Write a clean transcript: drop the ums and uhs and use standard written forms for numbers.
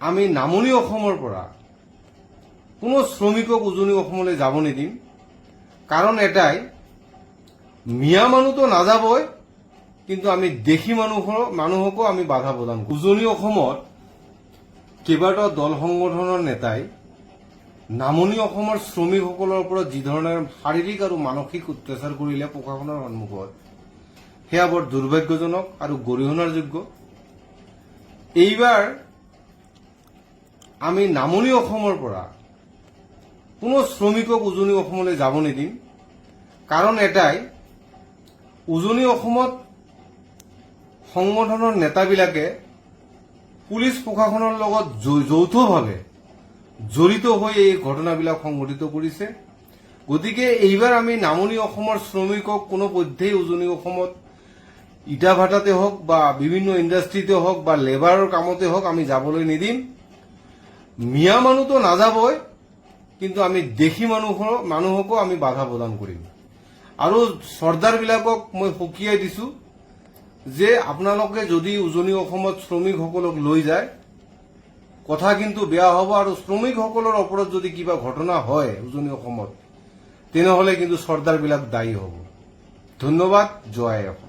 আমি নামনি অসমৰ পৰা কোনো শ্ৰমিকক উজনি অসমলৈ যাব নিদিম। কাৰণ এটাই, মিয়া মানুহতো নাযাবই, কিন্তু আমি দেশী মানুহকো আমি বাধা প্ৰদান কৰিম। উজনি অসমত কেইবাটাও দল সংগঠনৰ নেতাই নামনি অসমৰ শ্ৰমিকসকলৰ ওপৰত যি ধৰণে শাৰীৰিক আৰু মানসিক অত্যাচাৰ কৰিলে প্ৰশাসনৰ সন্মুখত, সেয়া বৰ দুৰ্ভাগ্যজনক আৰু গৰিহণাৰ যোগ্য। এইবাৰ আমি নামনি অসমৰ পৰা কোনো শ্ৰমিকক উজনি অসমলৈ যাব নিদিম। কাৰণ এটাই, উজনি অসমত সংগঠনৰ নেতাবিলাকে পুলিচ প্ৰশাসনৰ লগত যৌথভাৱে জড়িত হৈ এই ঘটনাবিলাক সংঘটিত কৰিছে। গতিকে এইবাৰ আমি নামনি অসমৰ শ্ৰমিকক কোনো পধ্যেই উজনি অসমত ইটা ভাটাতে হওক বা বিভিন্ন ইণ্ডাষ্ট্ৰিতে হওক বা লেবাৰৰ কামতে হওক আমি যাবলৈ নিদিম। মিয়া মানুহতো নাযাবই, কিন্তু আমি দেশী মানুহকো আমি বাধা প্ৰদান কৰিম। আৰু চৰ্দাৰবিলাকক মই সকীয়াই দিছো যে আপোনালোকে যদি উজনি অসমত শ্ৰমিকসকলক লৈ যায়, কথা কিন্তু বেয়া হ'ব। আৰু শ্ৰমিকসকলৰ ওপৰত যদি কিবা ঘটনা হয় উজনি অসমত, তেনেহলে কিন্তু চৰ্দাৰবিলাক দায়ী হ'ব। ধন্যবাদ। জয় অসম।